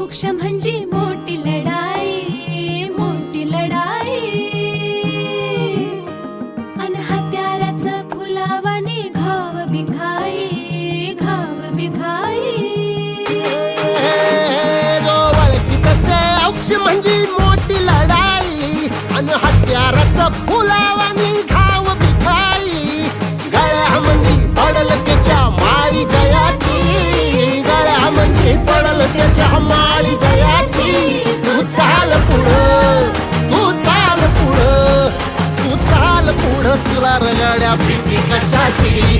औक्ष म्हणजे मोठी लढाई, मोठी लढाई. अन हत्याराचं फुलावानी घाव बिघाई, घाव बिघाई. औक्ष म्हणजे मोठी लढाई आणि हत्याराचं फुलावानी घाव बिघाई. गळ्यामध्ये पडल त्याच्या माळी जयाची, गळ्यामध्ये पडल त्याच्या माळी जयाची. तू चाल पुढं, तू चाल पुढं, तू चाल पुढं, तुला रगड्या भीती कशाची.